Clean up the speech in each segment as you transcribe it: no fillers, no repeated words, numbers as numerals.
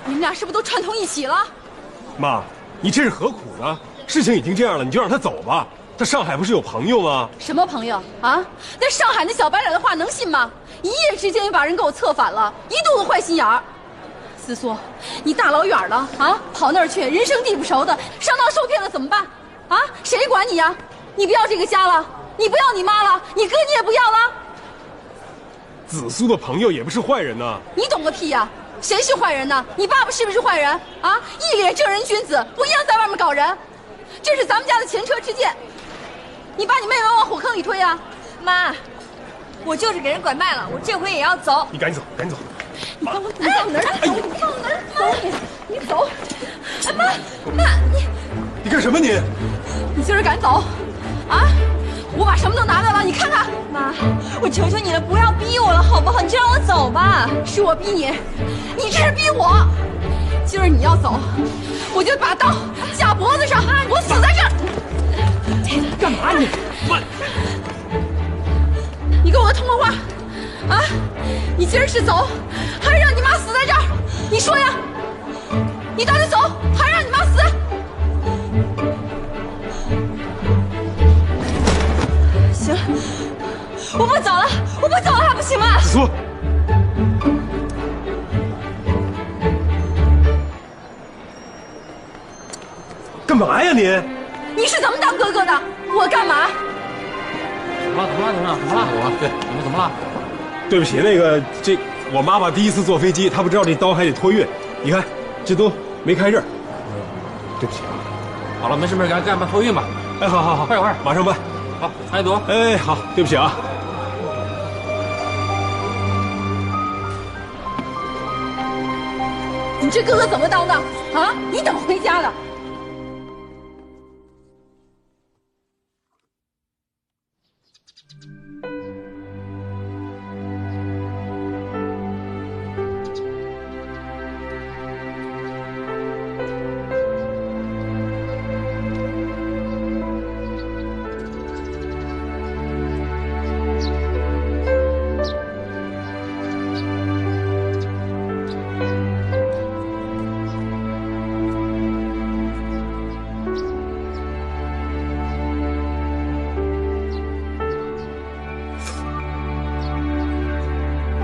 你们俩是不是都串通一起了？妈，你这是何苦呢？事情已经这样了，你就让他走吧。他上海不是有朋友吗？什么朋友啊？那上海那小白脸的话能信吗？一夜之间就把人给我策反了，一肚子坏心眼儿。思苏，你大老远的啊，跑那儿去，人生地不熟的，上当受骗了怎么办？啊，谁管你呀？你不要这个家了，你不要你妈了，你哥你也不要了。子苏的朋友也不是坏人呐。你懂个屁呀！谁是坏人呢？你爸爸是不是坏人啊？一脸正人君子，不一样在外面搞人。这是咱们家的前车之鉴，你把你妹妹往火坑里推啊！妈，我就是给人拐卖了，我这回也要走。你赶紧走，赶紧走。你放我哪儿走？你放哪儿走？你走！哎妈，你干什么你？你今儿敢走？啊！我把什么都拿来了，你看看。妈，我求求你了，不要逼我了，好不好？你就让我走吧。是我逼你，你这是逼我。今儿你要走，我就把刀架脖子上，我死在这儿。干嘛你？慢！你跟我通个话，啊！你今儿是走，还是让你妈死在这儿？你说呀？你到底走，还是让你妈死？行，我不走了，我不走了，还不行吗？子苏，干嘛呀你？你是怎么当哥哥的？我干嘛？怎么了？对，你们怎么了？对不起，我妈妈第一次坐飞机，她不知道这刀还得托运，你看这都没开刃。对不起啊。好了，没事，赶紧托运吧。哎，好，快点，马上办。好，安朵。哎，好，对不起啊。你这哥哥怎么当的啊？你等回家了。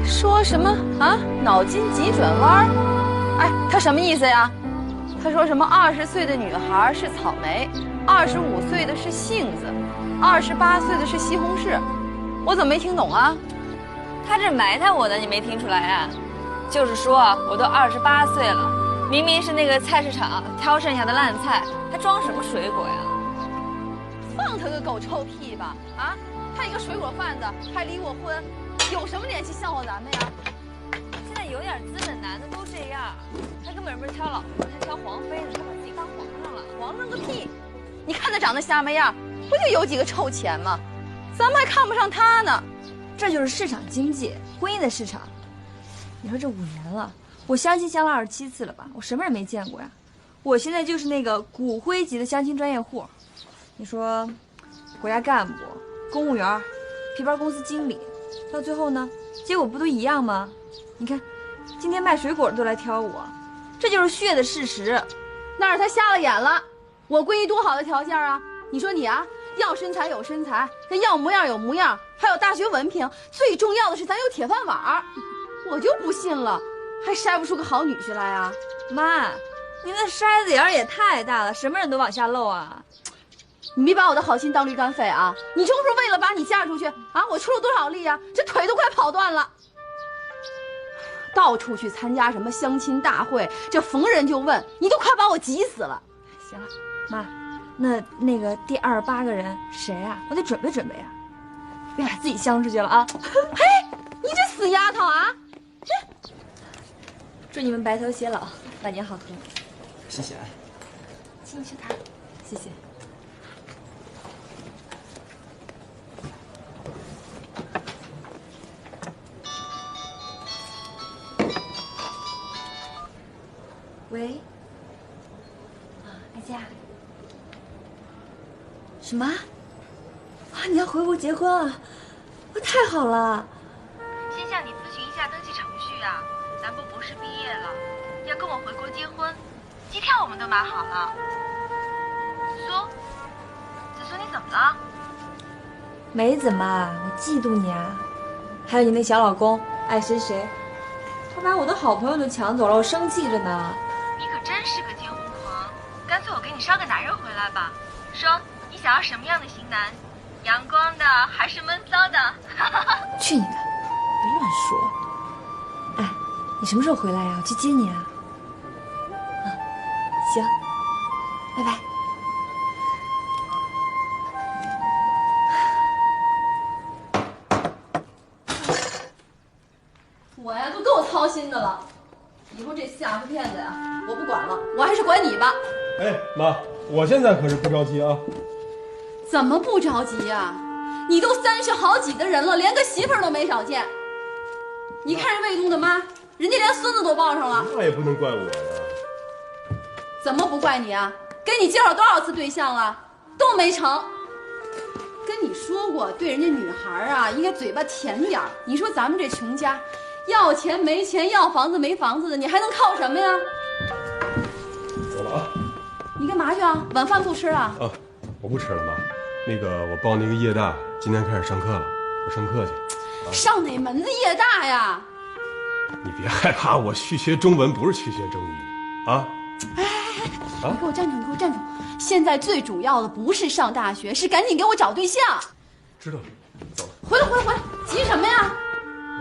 说什么啊？脑筋急转弯？哎，他什么意思呀？他说什么20岁的女孩是草莓，25岁的是杏子，28岁的是西红柿。我怎么没听懂啊？他这埋汰我的，你没听出来啊？就是说我都28岁了，明明是那个菜市场挑剩下的烂菜，还装什么水果呀？放他个狗臭屁吧！啊，他一个水果贩子还离过婚，有什么脸去笑话咱们呀？现在有点资本男的都这样，他根本不是挑老婆，他挑皇妃的，他把自己当皇上了。皇上个屁！你看他长得瞎么样，不就有几个臭钱吗？咱们还看不上他呢。这就是市场经济，婚姻的市场。你说这5年了，我相亲相了27次了吧？我什么人没见过呀？我现在就是那个骨灰级的相亲专业户。你说，国家干部、公务员、皮包公司经理，到最后呢，结果不都一样吗？你看，今天卖水果的都来挑我，这就是血的事实。那是他瞎了眼了。我闺女多好的条件啊！你说你啊，要身材有身材，要模样有模样，还有大学文凭，最重要的是咱有铁饭碗。我就不信了，还筛不出个好女婿来啊！妈，您的筛子眼也太大了，什么人都往下漏啊！你别把我的好心当驴肝肺啊！你就是为了把你嫁出去啊，我出了多少力啊？这腿都快跑断了。到处去参加什么相亲大会，这逢人就问，你都快把我急死了。行了，妈，那个第28个人谁啊？我得准备准备啊，别把自己相出去了啊！嘿，你这死丫头啊！祝你们白头偕老，晚年好合。谢谢。请你吃糖，谢谢。喂，爱佳，什么？啊，你要回国结婚啊？哇，太好了！先向你咨询一下登记程序啊，咱不博士毕业了，要跟我回国结婚，机票我们都买好了。子苏，你怎么了？没怎么，我嫉妒你啊。还有你那小老公爱谁谁，他把我的好朋友都抢走了，我生气着呢。你可真是个结婚狂，干脆我给你捎个男人回来吧。说你想要什么样的型男？阳光的还是闷骚的？去你的！别乱说。哎，你什么时候回来呀？我去接你啊。行，拜拜。我呀，都够操心的了。以后这下夫骗子呀，我不管了，我还是管你吧。哎，妈，我现在可是不着急啊。怎么不着急呀？你都30好几的人了，连个媳妇儿都没少见。你看人卫东的妈，人家连孙子都抱上了。那也不能怪我呀。怎么不怪你啊？给你介绍多少次对象了，都没成。跟你说过，对人家女孩啊，应该嘴巴甜点儿。你说咱们这穷家，要钱没钱，要房子没房子的，你还能靠什么呀？走了啊。你干嘛去啊？晚饭不吃啊？啊，我不吃了，妈。那个，我报那个夜大，今天开始上课了，我上课去。上哪门子夜大呀？你别害怕，我去学中文不是去学中医，啊？你给我站住！你给我站住！现在最主要的不是上大学，是赶紧给我找对象。知道了，走了。回来，急什么呀？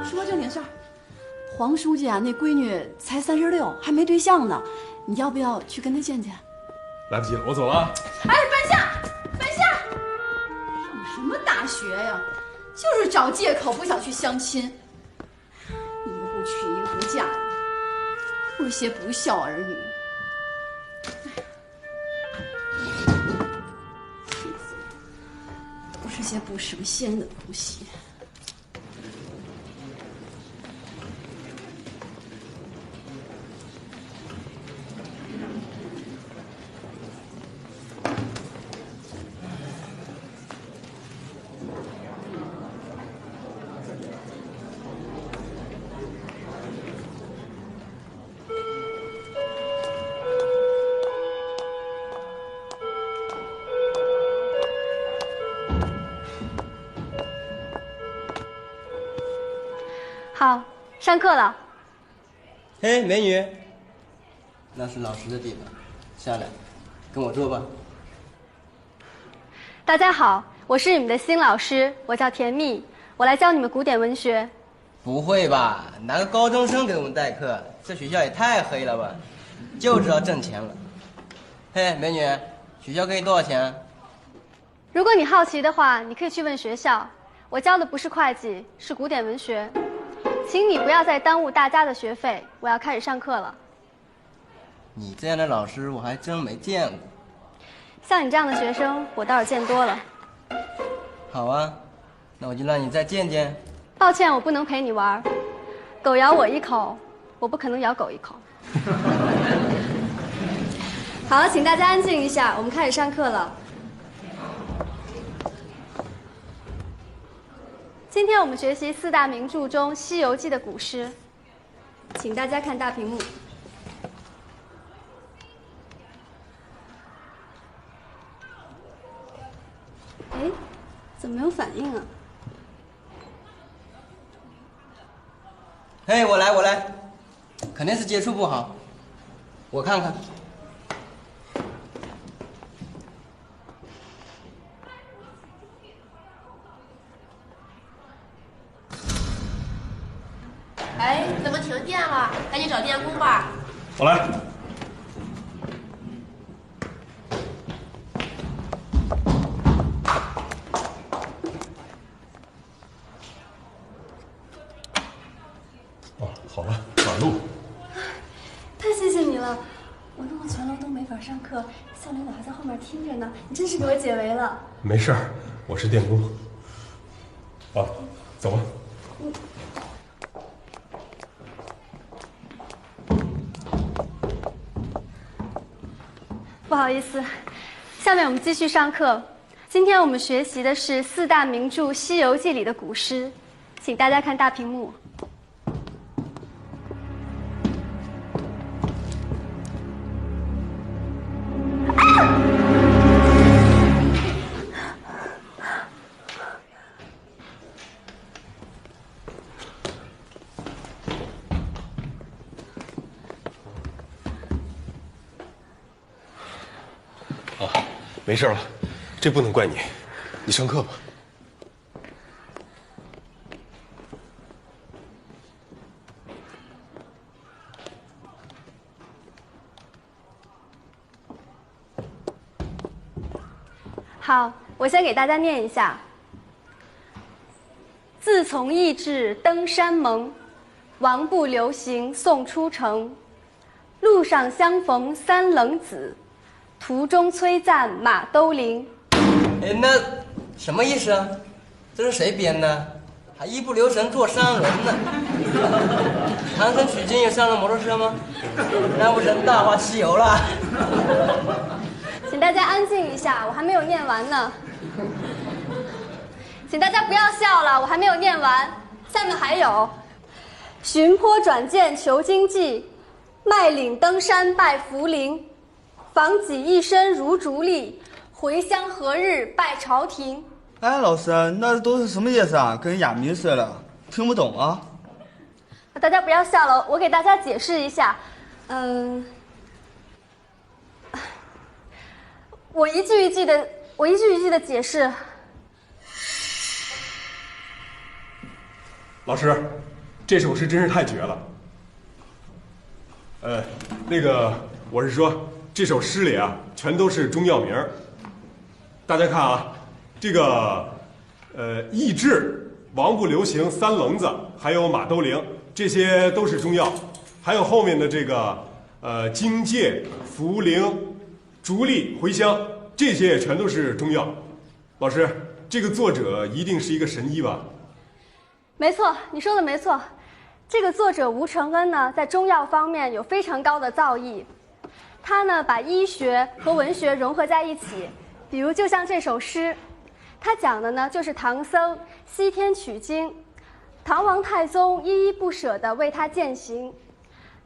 说正经事儿，黄书记啊，那闺女才36，还没对象呢，你要不要去跟她见见？来不及了，我走了啊。哎，半夏，上什么大学呀？就是找借口不想去相亲，一个不娶，一个不嫁，有些不孝儿女。不是些不省心的东西。好，上课了。嘿，美女，那是老师的地方，下来，跟我坐吧。大家好，我是你们的新老师，我叫甜蜜，我来教你们古典文学。不会吧？拿个高中生给我们代课，这学校也太黑了吧！就知道挣钱了。嘿，美女，学校给你多少钱？如果你好奇的话，你可以去问学校。我教的不是会计，是古典文学。请你不要再耽误大家的学费，我要开始上课了。你这样的老师我还真没见过。像你这样的学生，我倒是见多了。好啊，那我就让你再见见。抱歉，我不能陪你玩。狗咬我一口，我不可能咬狗一口。好，请大家安静一下，我们开始上课了。今天我们学习4大名著中《西游记》的古诗，请大家看大屏幕。哎，怎么没有反应啊？嘿，我来，肯定是接触不好，我看看。哎，怎么停电了？赶紧找电工吧。我来。哦，好了，短路。太谢谢你了，我弄得全楼都没法上课，校领导还在后面听着呢，你真是给我解围了。没事儿，我是电工。啊，走吧。不好意思，下面我们继续上课。今天我们学习的是4大名著《西游记》里的古诗，请大家看大屏幕。啊，没事了，这不能怪你，你上课吧。好，我先给大家念一下。自从驿志登山盟，王不留行送出城。路上相逢三冷子，途中催赞马兜铃。哎，那什么意思啊？这是谁编的？还一不留神坐三轮呢？唐僧取经有三轮摩托车吗？那不成《大话西游》了？请大家安静一下，我还没有念完呢。请大家不要笑了，我还没有念完。下面还有：寻坡转涧求经济，麦岭登山拜福陵。访己一生如竹笠，回乡何日拜朝廷。哎，老师，那都是什么意思啊？跟哑谜似的，听不懂啊。大家不要笑了，我给大家解释一下。我一句一句的解释。老师，这首诗真是太绝了。那个我是说，这首诗里啊，全都是中药名儿。大家看啊，这个益智、王不留行、三棱子，还有马兜铃，这些都是中药。还有后面的这个荆芥、茯苓、竹笠、茴香，这些也全都是中药。老师，这个作者一定是一个神医吧？没错，你说的没错。这个作者吴承恩呢，在中药方面有非常高的造诣。他呢，把医学和文学融合在一起。比如，就像这首诗，他讲的呢，就是唐僧西天取经，唐王太宗依依不舍地为他饯行。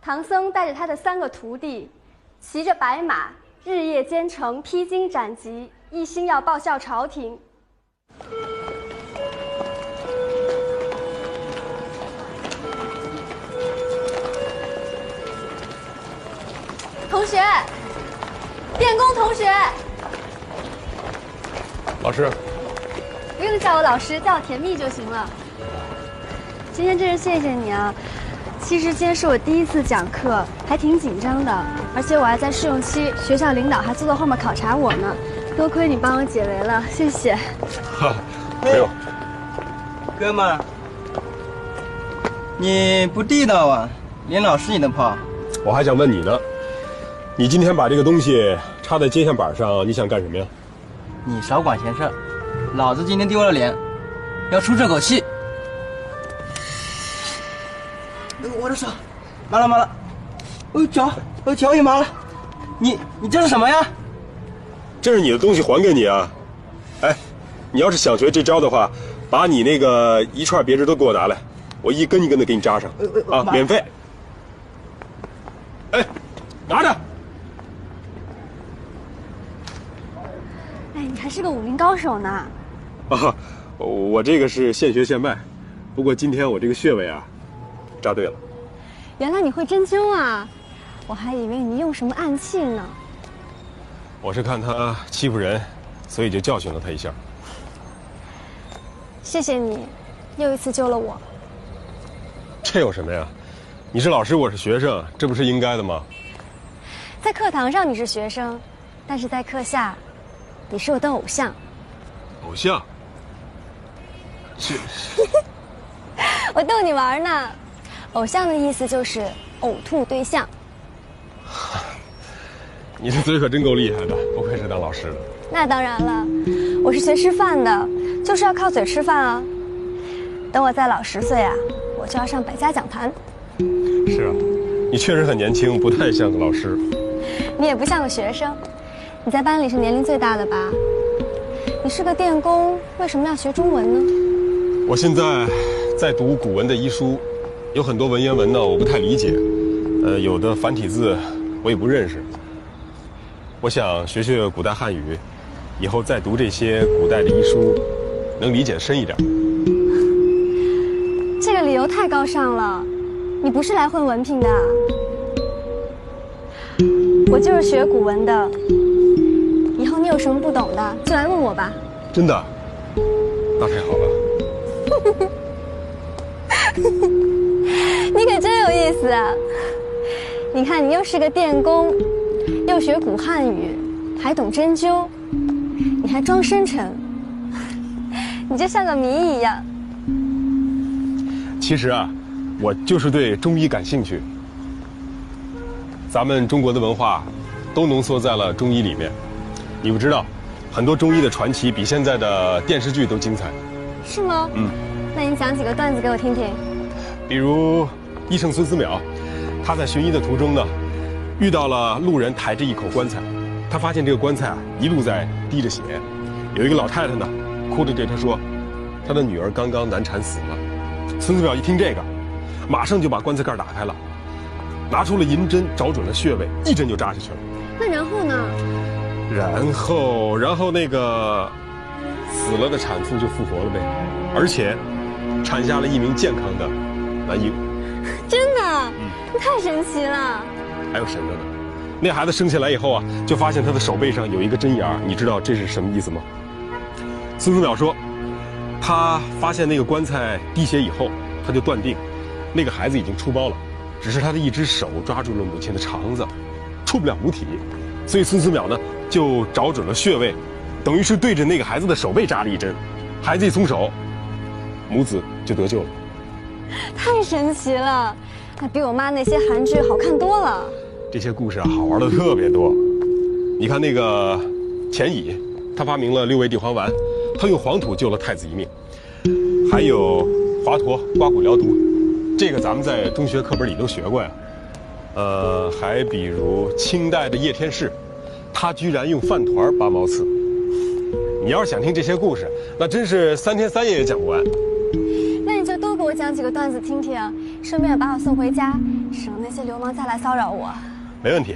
唐僧带着他的3个徒弟，骑着白马，日夜兼程，披荆斩棘，一心要报效朝廷。同学，电工同学，老师，不用叫我老师，叫我甜蜜就行了。今天真是谢谢你啊！其实今天是我第一次讲课，还挺紧张的，而且我还在试用期，学校领导还坐在后面考察我呢。多亏你帮我解围了，谢谢。哈，没有。哥们儿，你不地道啊，连老师你都泡。我还想问你呢，你今天把这个东西插在接线板上，你想干什么呀？你少管闲事儿，老子今天丢了脸，要出这口气。我的手麻了，我脚也麻了。你这是什么呀？这是你的东西，还给你啊！哎，你要是想学这招的话，把你那个一串别针都给我拿来，我一根一根的给你扎上啊，免费。哎，拿着。哎，你还是个武林高手呢。啊，我这个是现学现卖，不过今天我这个穴位啊，扎对了。原来你会针灸啊，我还以为你用什么暗器呢。我是看他欺负人，所以就教训了他一下。谢谢你，又一次救了我。这有什么呀？你是老师，我是学生，这不是应该的吗？在课堂上你是学生，但是在课下，你是我的偶像。偶像？是。我逗你玩呢。偶像的意思就是呕吐对象。你这嘴可真够厉害的，不愧是当老师的。那当然了，我是学吃饭的，就是要靠嘴吃饭啊。等我再老10岁啊，我就要上百家讲坛。是啊，你确实很年轻，不太像个老师。你也不像个学生，你在班里是年龄最大的吧？你是个电工，为什么要学中文呢？我现在在读古文的医书，有很多文言文呢，我不太理解，有的繁体字我也不认识。我想学学古代汉语，以后再读这些古代的医书，能理解深一点。这个理由太高尚了，你不是来混文凭的。我就是学古文的，以后后你有什么不懂的，就来问我吧。真的？那太好了。你可真有意思啊！你看，你又是个电工，又学古汉语，还懂针灸，你还装深沉，你就像个谜一样。其实啊，我就是对中医感兴趣。咱们中国的文化都浓缩在了中医里面。你不知道，很多中医的传奇比现在的电视剧都精彩。是吗？那你讲几个段子给我听听。比如医圣孙思邈，他在寻医的途中呢，遇到了路人抬着一口棺材，他发现这个棺材啊一路在滴着血，有一个老太太呢，哭着对他说，他的女儿刚刚难产死了。孙思邈一听这个，马上就把棺材盖打开了，拿出了银针，找准了穴位，一针就扎下去了。那然后呢？然后那个死了的产妇就复活了呗，而且产下了一名健康的男婴。真的？太神奇了。还有神的呢，那孩子生下来以后啊，就发现他的手背上有一个针眼儿，你知道这是什么意思吗？孙思邈说，他发现那个棺材滴血以后，他就断定那个孩子已经出包了，只是他的一只手抓住了母亲的肠子，出不了母体。所以孙思邈呢就找准了穴位，等于是对着那个孩子的手背扎了一针，孩子一松手，母子就得救了。太神奇了，那比我妈那些韩剧好看多了。这些故事啊，好玩的特别多。你看那个钱乙，他发明了6味地黄丸，他用黄土救了太子一命。还有华佗刮骨疗毒，这个咱们在中学课本里都学过呀。还比如清代的叶天士，他居然用饭团拔毛刺。你要是想听这些故事，那真是3天3夜也讲不完。那你就多给我讲几个段子听听，顺便把我送回家，省那些流氓再来骚扰我。没问题。